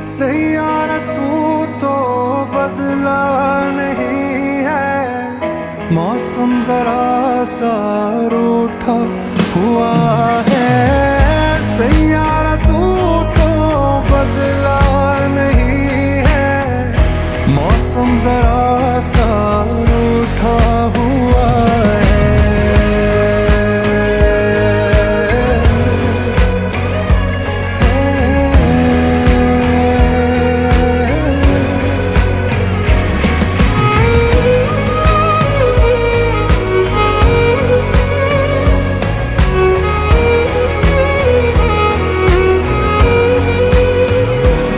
सैयारा तू तो बदला नहीं है, मौसम जरा सा रूठा